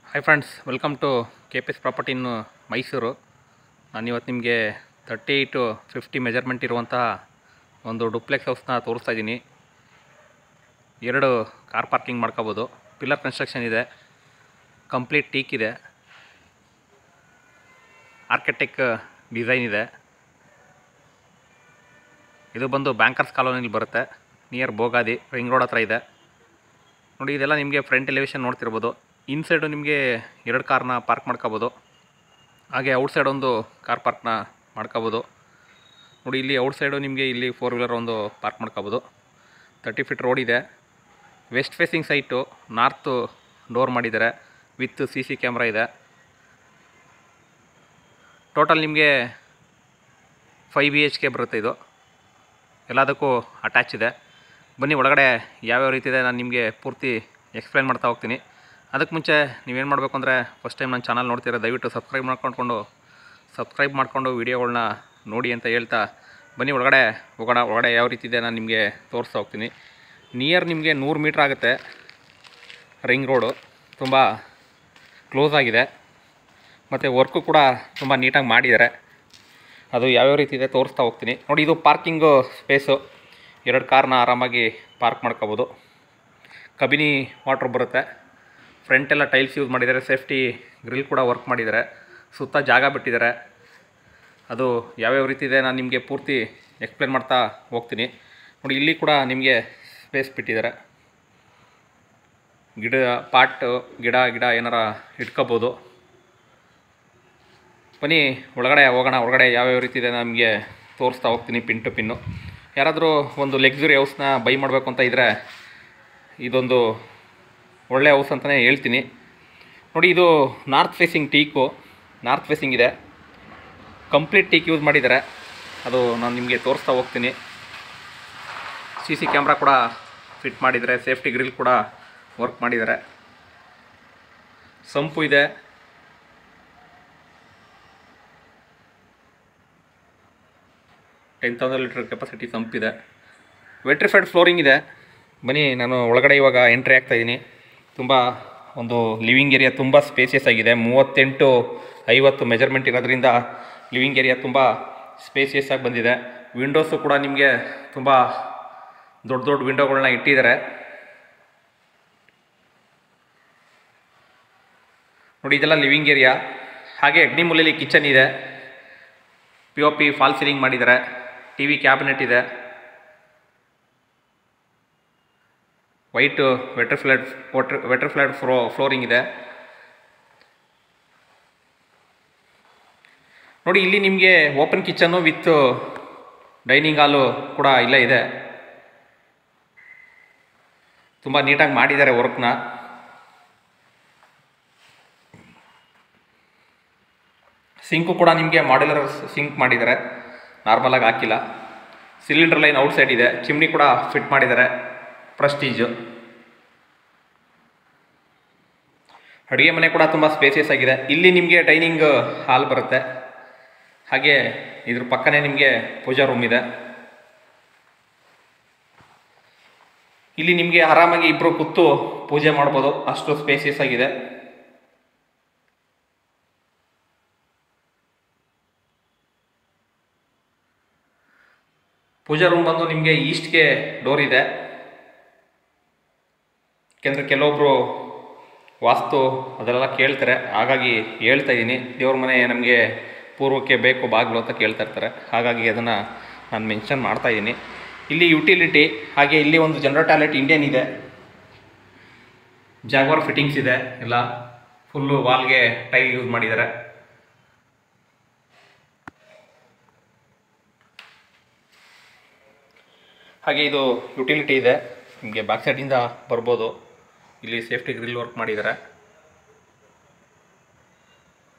Hi friends, welcome to KPS property in Mysuru. ನಾನಿವತ್ತು ನಿಮಗೆ 30x50 measurement ಇರುವಂತಹ ಒಂದು ಡುಪ್ಲೆಕ್ಸ್ ಹೌಸ್ನ ತೋರಿಸ್ತಾ ಇದ್ದೀನಿ. 2 ಕಾರ್ ಪಾರ್ಕಿಂಗ್ ಮಾಡ್ಕೋಬೋದು. ಪಿಲ್ಲರ್ ಕನ್ಸ್ಟ್ರಕ್ಷನ್ ಇದೆ, ಕಂಪ್ಲೀಟ್ ಟೀಕ್ ಇದೆ, ಆರ್ಕಿಟೆಕ್ಟ್ ಡಿಸೈನ್ ಇದೆ. ಇದು ಬಂದು ಬ್ಯಾಂಕರ್ಸ್ ಕಾಲೋನಿಲಿ ಬರುತ್ತೆ, ನಿಯರ್ ಬೋಗಾದಿ ರಿಂಗ್ ರೋಡ್ ಹತ್ರ ಇದೆ. ನೋಡಿ, ಇದೆಲ್ಲ ನಿಮಗೆ ಫ್ರಂಟ್ ಎಲಿವೇಶನ್ ನೋಡ್ತಿರ್ಬೋದು. ಇನ್ಸೈಡು ನಿಮಗೆ 2 ಕಾರ್ನ ಪಾರ್ಕ್ ಮಾಡ್ಕೋಬೋದು, ಹಾಗೆ ಔಟ್ಸೈಡ್ ಒಂದು ಕಾರ್ ಪಾರ್ಕ್ನ ಮಾಡ್ಕೋಬೋದು. ನೋಡಿ, ಇಲ್ಲಿ ಔಟ್ಸೈಡು ನಿಮಗೆ ಇಲ್ಲಿ 4 ವೀಲರ್ ಒಂದು ಪಾರ್ಕ್ ಮಾಡ್ಕೋಬೋದು. 30 ಫೀಟ್ ರೋಡ್ ಇದೆ. West facing site, north door ಮಾಡಿದ್ದಾರೆ, ವಿತ್ CC ಕ್ಯಾಮ್ರಾ ಇದೆ. ಟೋಟಲ್ ನಿಮಗೆ 5 BHK ಬರುತ್ತೆ. ಇದು ಎಲ್ಲದಕ್ಕೂ ಅಟ್ಯಾಚ್ ಇದೆ. ಬನ್ನಿ, ಒಳಗಡೆ ಯಾವ್ಯಾವ ರೀತಿ ಇದೆ ನಾನು ನಿಮಗೆ ಪೂರ್ತಿ ಎಕ್ಸ್ಪ್ಲೈನ್ ಮಾಡ್ತಾ ಹೋಗ್ತೀನಿ. ಅದಕ್ಕೆ ಮುಂಚೆ ನೀವೇನು ಮಾಡಬೇಕು ಅಂದರೆ, ಫಸ್ಟ್ ಟೈಮ್ ನನ್ನ ಚಾನಲ್ ನೋಡ್ತೀರಾ, ದಯವಿಟ್ಟು ಸಬ್ಸ್ಕ್ರೈಬ್ ಮಾಡಿಕೊಂಡು ವೀಡಿಯೋಗಳನ್ನ ನೋಡಿ ಅಂತ ಹೇಳ್ತಾ ಬನ್ನಿ ಒಳಗಡೆ ಹೋಗೋಣ. ಒಳಗಡೆ ಯಾವ ರೀತಿ ಇದೆ ನಾನು ನಿಮಗೆ ತೋರಿಸ್ತಾ ಹೋಗ್ತೀನಿ. ನಿಯರ್ ನಿಮಗೆ 100 ಮೀಟ್ರ್ ಆಗುತ್ತೆ. ರಿಂಗ್ ರೋಡು ತುಂಬ ಕ್ಲೋಸ್ ಆಗಿದೆ, ಮತ್ತು ವರ್ಕು ಕೂಡ ತುಂಬ ನೀಟಾಗಿ ಮಾಡಿದ್ದಾರೆ. ಅದು ಯಾವ್ಯಾವ ರೀತಿ ಇದೆ ತೋರಿಸ್ತಾ ಹೋಗ್ತೀನಿ. ನೋಡಿ, ಇದು ಪಾರ್ಕಿಂಗು ಸ್ಪೇಸು. 2 ಕಾರ್ನ ಆರಾಮಾಗಿ ಪಾರ್ಕ್ ಮಾಡ್ಕೋಬೋದು. ಕಬಿನಿ ವಾಟ್ರ್ ಬರುತ್ತೆ. ಫ್ರಂಟ್ ಎಲ್ಲ ಟೈಲ್ಸ್ ಯೂಸ್ ಮಾಡಿದ್ದಾರೆ, ಸೇಫ್ಟಿ ಗ್ರಿಲ್ ಕೂಡ ವರ್ಕ್ ಮಾಡಿದ್ದಾರೆ, ಸುತ್ತ ಜಾಗ ಬಿಟ್ಟಿದ್ದಾರೆ. ಅದು ಯಾವ್ಯಾವ ರೀತಿ ಇದೆ ನಾನು ನಿಮಗೆ ಪೂರ್ತಿ ಎಕ್ಸ್ಪ್ಲೇನ್ ಮಾಡ್ತಾ ಹೋಗ್ತೀನಿ. ನೋಡಿ, ಇಲ್ಲಿ ಕೂಡ ನಿಮಗೆ ಸ್ಪೇಸ್ ಬಿಟ್ಟಿದ್ದಾರೆ. ಗಿಡ ಏನಾರ ಇಟ್ಕೋಬೋದು. ಬನ್ನಿ ಒಳಗಡೆ ಹೋಗೋಣ. ಒಳಗಡೆ ಯಾವ್ಯಾವ ರೀತಿ ಇದೆ ನಮಗೆ ತೋರಿಸ್ತಾ ಹೋಗ್ತೀನಿ ಪಿನ್ ಟು ಪಿನ್ನು. ಯಾರಾದರೂ ಒಂದು ಲಕ್ಸುರಿ ಹೌಸ್ನ ಬೈ ಮಾಡಬೇಕು ಅಂತ ಇದ್ದರೆ ಇದೊಂದು ಒಳ್ಳೆ ಹೌಸ್ ಅಂತಲೇ ಹೇಳ್ತೀನಿ. ನೋಡಿ, ಇದು north facing teak, north facing ಇದೆ. ಕಂಪ್ಲೀಟ್ ಟೀಕ್ ಯೂಸ್ ಮಾಡಿದ್ದಾರೆ, ಅದು ನಾನು ನಿಮಗೆ ತೋರಿಸ್ತಾ ಹೋಗ್ತೀನಿ. CC ಕ್ಯಾಮ್ರಾ ಕೂಡ ಫಿಟ್ ಮಾಡಿದ್ದಾರೆ, ಸೇಫ್ಟಿ ಗ್ರಿಲ್ ಕೂಡ ವರ್ಕ್ ಮಾಡಿದ್ದಾರೆ. ಸಂಪು ಇದೆ. $10,000 ಕೆಪಾಸಿಟಿ ಸಂಪಿದೆ. ವೆಟ್ರಿಫೈಡ್ ಫ್ಲೋರಿಂಗ್ ಇದೆ. ಬನ್ನಿ, ನಾನು ಒಳಗಡೆ ಇವಾಗ ಎಂಟ್ರಿ ಆಗ್ತಾಯಿದ್ದೀನಿ. ತುಂಬ ಒಂದು ಲಿವಿಂಗ್ ಏರಿಯಾ ತುಂಬ ಸ್ಪೇಸಿಯಸ್ ಆಗಿದೆ. 38x50 ಮೆಜರ್ಮೆಂಟ್ ಇರೋದ್ರಿಂದ ಲಿವಿಂಗ್ ಏರಿಯಾ ತುಂಬ ಸ್ಪೇಸಿಯಸ್ ಆಗಿ ಬಂದಿದೆ. ವಿಂಡೋಸು ಕೂಡ ನಿಮಗೆ ತುಂಬ ದೊಡ್ಡ ವಿಂಡೋಗಳನ್ನ ಇಟ್ಟಿದ್ದಾರೆ. ನೋಡಿ, ಇದೆಲ್ಲ ಲಿವಿಂಗ್ ಏರಿಯಾ. ಹಾಗೆ ಅಗ್ನಿ ಮೂಲೆಯಲ್ಲಿ ಕಿಚನ್ ಇದೆ. POP ಫಾಲ್ ಸೀಲಿಂಗ್ ಮಾಡಿದ್ದಾರೆ. TV ಕ್ಯಾಬಿನೆಟ್ ಇದೆ. ವೈಟ್ ವೆಟ್ರಿಫ್ಲೈಡ್ ಫ್ಲೋರಿಂಗ್ ಇದೆ. ನೋಡಿ, ಇಲ್ಲಿ ನಿಮಗೆ ಓಪನ್ ಕಿಚನ್ನು ವಿತ್ ಡೈನಿಂಗ್ ಹಾಲು ಕೂಡ ಇಲ್ಲೇ ಇದೆ. ತುಂಬ ನೀಟಾಗಿ ಮಾಡಿದ್ದಾರೆ ವರ್ಕ್ನ. ಸಿಂಕು ಕೂಡ ನಿಮಗೆ ಮಾಡ್ಯುಲರ್ ಸಿಂಕ್ ಮಾಡಿದ್ದಾರೆ, ನಾರ್ಮಲಾಗಿ ಹಾಕಿಲ್ಲ. ಸಿಲಿಂಡರ್ ಲೈನ್ ಔಟ್ಸೈಡ್ ಇದೆ. ಚಿಮ್ನಿ ಕೂಡ ಫಿಟ್ ಮಾಡಿದ್ದಾರೆ, ಪ್ರೆಸ್ಟೀಜು. ಅಡುಗೆ ಮನೆ ಕೂಡ ತುಂಬ ಸ್ಪೇಸಿಯಸ್ ಆಗಿದೆ. ಇಲ್ಲಿ ನಿಮಗೆ ಡೈನಿಂಗ್ ಹಾಲ್ ಬರುತ್ತೆ. ಹಾಗೆ ಇದ್ರ ಪಕ್ಕನೇ ನಿಮಗೆ ಪೂಜಾ ರೂಮ್ ಇದೆ. ಇಲ್ಲಿ ನಿಮಗೆ ಆರಾಮಾಗಿ ಇಬ್ಬರು ಕೂತು ಪೂಜೆ ಮಾಡ್ಬೋದು, ಅಷ್ಟು ಸ್ಪೇಸಿಯಸ್ ಆಗಿದೆ. ಪೂಜಾ ರೂಮ್ ಬಂದು ನಿಮಗೆ ಈಸ್ಟ್ಗೆ ಡೋರ್ ಇದೆ. ಯಾಕೆಂದರೆ ಕೆಲವೊಬ್ಬರು ವಾಸ್ತು ಅದೆಲ್ಲ ಕೇಳ್ತಾರೆ, ಹಾಗಾಗಿ ಹೇಳ್ತಾ ಇದ್ದೀನಿ. ದೇವ್ರ ಮನೆ ನಮಗೆ ಪೂರ್ವಕ್ಕೆ ಬೇಕು ಬಾಗಿಲು ಅಂತ ಕೇಳ್ತಾ ಇರ್ತಾರೆ, ಹಾಗಾಗಿ ಅದನ್ನು ನಾನು ಮೆನ್ಷನ್ ಮಾಡ್ತಾ ಇದ್ದೀನಿ. ಇಲ್ಲಿ ಯುಟಿಲಿಟಿ, ಹಾಗೆ ಇಲ್ಲಿ ಒಂದು ಜನರಲ್ ಟಾಯ್ಲೆಟ್ ಇಂಡಿಯನ್ ಇದೆ. ಜಾಗ್ವಾರ್ ಫಿಟ್ಟಿಂಗ್ಸ್ ಇದೆ. ಎಲ್ಲ ಫುಲ್ಲು ವಾಲ್ಗೆ ಟೈಲ್ ಯೂಸ್ ಮಾಡಿದ್ದಾರೆ. ಹಾಗೆ ಇದು ಯುಟಿಲಿಟಿ ಇದೆ, ನಿಮಗೆ ಬ್ಯಾಕ್ ಸೈಡಿಂದ ಬರ್ಬೋದು. ಇಲ್ಲಿ ಸೇಫ್ಟಿ ಗ್ರಿಲ್ ವರ್ಕ್ ಮಾಡಿದ್ದಾರೆ.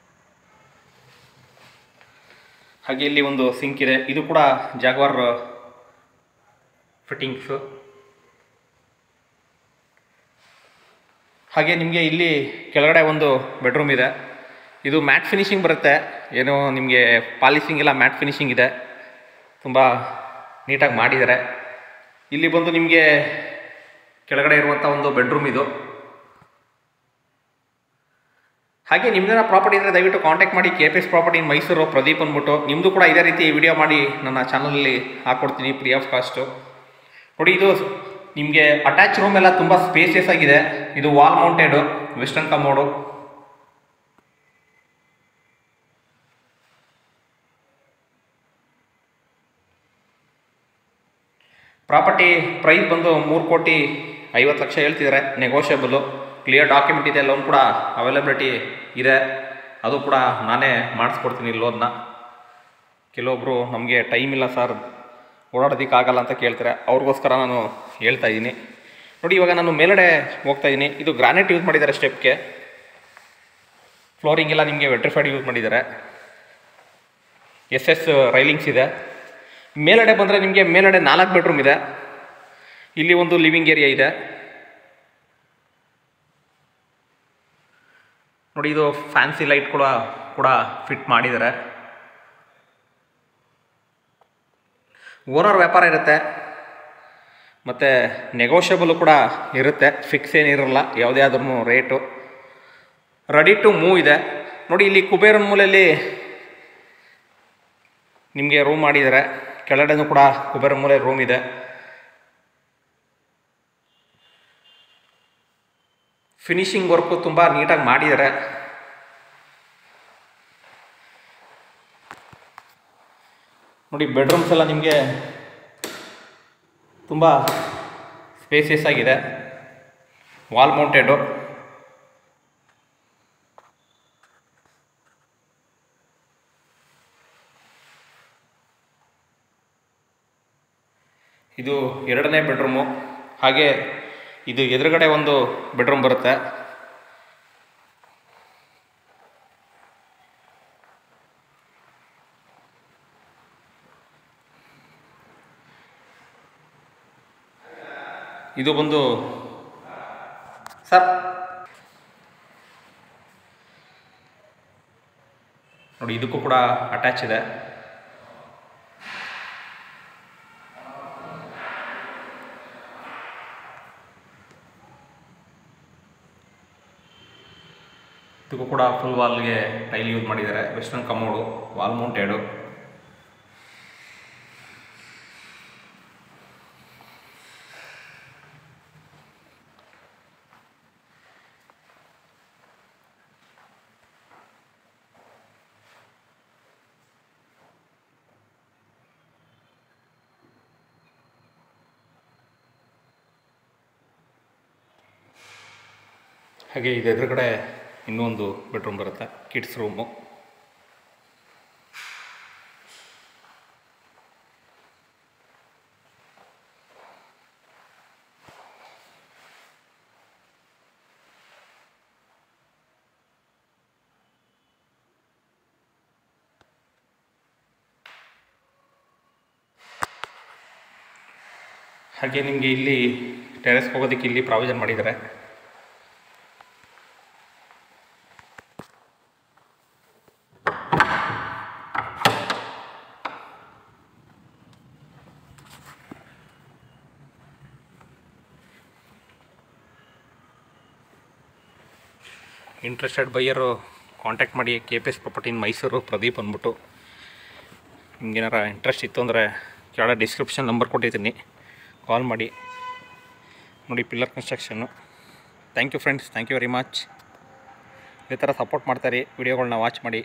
ಹಾಗೆ ಇಲ್ಲಿ ಒಂದು ಸಿಂಕ್ ಇದೆ. ಇದು ಕೂಡ ಜಾಗ್ವಾರ್ ಫಿಟ್ಟಿಂಗ್ಸು. ಹಾಗೆ ನಿಮಗೆ ಇಲ್ಲಿ ಕೆಳಗಡೆ ಒಂದು ಬೆಡ್ರೂಮ್ ಇದೆ. ಇದು ಮ್ಯಾಟ್ ಫಿನಿಶಿಂಗ್ ಬರುತ್ತೆ, ಏನೋ ನಿಮಗೆ ಪಾಲಿಶಿಂಗ್ ಎಲ್ಲ ಮ್ಯಾಟ್ ಫಿನಿಶಿಂಗ್ ಇದೆ, ತುಂಬ ನೀಟಾಗಿ ಮಾಡಿದ್ದಾರೆ. ಇಲ್ಲಿ ಬಂದು ನಿಮಗೆ ಕೆಳಗಡೆ ಇರುವಂಥ ಒಂದು ಬೆಡ್ರೂಮ್ ಇದು. ಹಾಗೆ ನಿಮ್ಮದೇನೋ ಪ್ರಾಪರ್ಟಿ ಇದ್ದರೆ ದಯವಿಟ್ಟು ಕಾಂಟ್ಯಾಕ್ಟ್ ಮಾಡಿ KPS property in Mysuru Pradeep ಅಂದ್ಬಿಟ್ಟು. ನಿಮ್ಮದು ಕೂಡ ಇದೇ ರೀತಿ ವಿಡಿಯೋ ಮಾಡಿ ನನ್ನ ಚಾನಲಲ್ಲಿ ಹಾಕ್ಕೊಡ್ತೀನಿ ಫ್ರೀ ಆಫ್ ಕಾಸ್ಟು. ನೋಡಿ, ಇದು ನಿಮಗೆ ಅಟ್ಯಾಚ್ ರೂಮ್ ಎಲ್ಲ ತುಂಬ ಸ್ಪೇಸಿಯಸ್ ಆಗಿದೆ. ಇದು wall mounted western commode. Property price ಬಂದು 3,50,00,000 ಹೇಳ್ತಿದ್ದಾರೆ. ನೆಗೋಷಿಯಬಲು, ಕ್ಲಿಯರ್ ಡಾಕ್ಯುಮೆಂಟ್ ಇದೆ, ಲೋನ್ ಕೂಡ ಅವೈಲಬಿಲಿಟಿ ಇದೆ. ಅದು ಕೂಡ ನಾನೇ ಮಾಡಿಸ್ಕೊಡ್ತೀನಿ ಲೋನ್ನ. ಕೆಲವೊಬ್ಬರು ನಮಗೆ ಟೈಮ್ ಇಲ್ಲ ಸರ್, ಓಡಾಡೋದಕ್ಕಾಗಲ್ಲ ಅಂತ ಕೇಳ್ತಾರೆ, ಅವ್ರಿಗೋಸ್ಕರ ನಾನು ಹೇಳ್ತಾ ಇದ್ದೀನಿ. ನೋಡಿ, ಇವಾಗ ನಾನು ಮೇಲ್ಗಡೆ ಹೋಗ್ತಾ ಇದ್ದೀನಿ. ಇದು ಗ್ರಾನೈಟ್ ಯೂಸ್ ಮಾಡಿದ್ದಾರೆ ಸ್ಟೆಪ್ಗೆ. ಫ್ಲೋರಿಂಗ್ ಎಲ್ಲ ನಿಮಗೆ ವೆಟ್ರಿಫೈಡ್ ಯೂಸ್ ಮಾಡಿದ್ದಾರೆ. SS ರೈಲಿಂಗ್ಸ್ ಇದೆ. ಮೇಲ್ಗಡೆ ಬಂದರೆ ನಿಮಗೆ ಮೇಲ್ಗಡೆ 4 ಬೆಡ್ರೂಮ್ ಇದೆ. ಇಲ್ಲಿ ಒಂದು ಲಿವಿಂಗ್ ಏರಿಯಾ ಇದೆ. ನೋಡಿ, ಇದು ಫ್ಯಾನ್ಸಿ ಲೈಟ್ ಕೂಡ ಫಿಟ್ ಮಾಡಿದ್ದಾರೆ. ಓನರ್ ವ್ಯಾಪಾರ ಇರುತ್ತೆ ಮತ್ತು ನೆಗೋಷಿಯಬಲು ಕೂಡ ಇರುತ್ತೆ, ಫಿಕ್ಸ್ ಏನಿರಲ್ಲ ಯಾವುದೇ ಆದ್ರೂ ರೇಟು. ರೆಡಿ ಟು ಮೂವ್ ಇದೆ. ನೋಡಿ, ಇಲ್ಲಿ ಕುಬೇರನ ಮೂಲೆಯಲ್ಲಿ ನಿಮಗೆ ರೂಮ್ ಮಾಡಿದ್ದಾರೆ. ಕೆಳಗಡೆನೂ ಕೂಡ ಕುಬೇರ ಮೂಲೆ ರೂಮ್ ಇದೆ. ಫಿನಿಶಿಂಗ್ ವರ್ಕು ತುಂಬ ನೀಟಾಗಿ ಮಾಡಿದ್ದಾರೆ. ನೋಡಿ, ಬೆಡ್ರೂಮ್ಸ್ ಎಲ್ಲ ನಿಮಗೆ ತುಂಬ ಸ್ಪೇಸಿಯಸ್ ಆಗಿದೆ. ವಾಲ್ ಮೌಂಟೆಡು. ಇದು 2ನೇ ಬೆಡ್ರೂಮು. ಹಾಗೆ ಇದು ಎದುರುಗಡೆ ಒಂದು ಬೆಡ್ರೂಮ್ ಬರುತ್ತೆ. ಇದು ಬಂದು ಸರ್ ನೋಡಿ, ಇದಕ್ಕೂ ಕೂಡ ಅಟ್ಯಾಚ್ ಇದೆ. ಇದಕ್ಕೂ ಕೂಡ ಫುಲ್ ವಾಲ್ಗೆ ಟೈಲ್ ಯೂಸ್ ಮಾಡಿದ್ದಾರೆ. Western commode, wall mounted. ಹಾಗೆ ಇದು ಎದುರುಗಡೆ ಇನ್ನೊಂದು ಬೆಡ್ರೂಮ್ ಬರುತ್ತೆ, ಕಿಡ್ಸ್ ರೂಮು. ಹಾಗೆ ನಿಮಗೆ ಇಲ್ಲಿ ಟೆರೆಸ್ ಹೋಗೋದಕ್ಕೆ ಇಲ್ಲಿ ಪ್ರಾವಿಷನ್ ಮಾಡಿದ್ದಾರೆ. ಇಂಟ್ರೆಸ್ಟೆಡ್ ಬೈಯರು ಕಾಂಟ್ಯಾಕ್ಟ್ ಮಾಡಿ. KPS property in Mysuru Pradeep ಅಂದ್ಬಿಟ್ಟು. ನಿಮ್ಗೇನಾರ ಇಂಟ್ರೆಸ್ಟ್ ಇತ್ತು ಅಂದರೆ ಕೆಳಗಡೆ ಡಿಸ್ಕ್ರಿಪ್ಷನ್ ನಂಬರ್ ಕೊಟ್ಟಿದ್ದೀನಿ, ಕಾಲ್ ಮಾಡಿ. ನೋಡಿ, ಪಿಲ್ಲರ್ ಕನ್ಸ್ಟ್ರಕ್ಷನ್ನು. Thank you friends, thank you very much. ಇದೇ ಥರ ಸಪೋರ್ಟ್ ಮಾಡ್ತಾಯಿರಿ, ವಿಡಿಯೋಗಳನ್ನ ವಾಚ್ ಮಾಡಿ.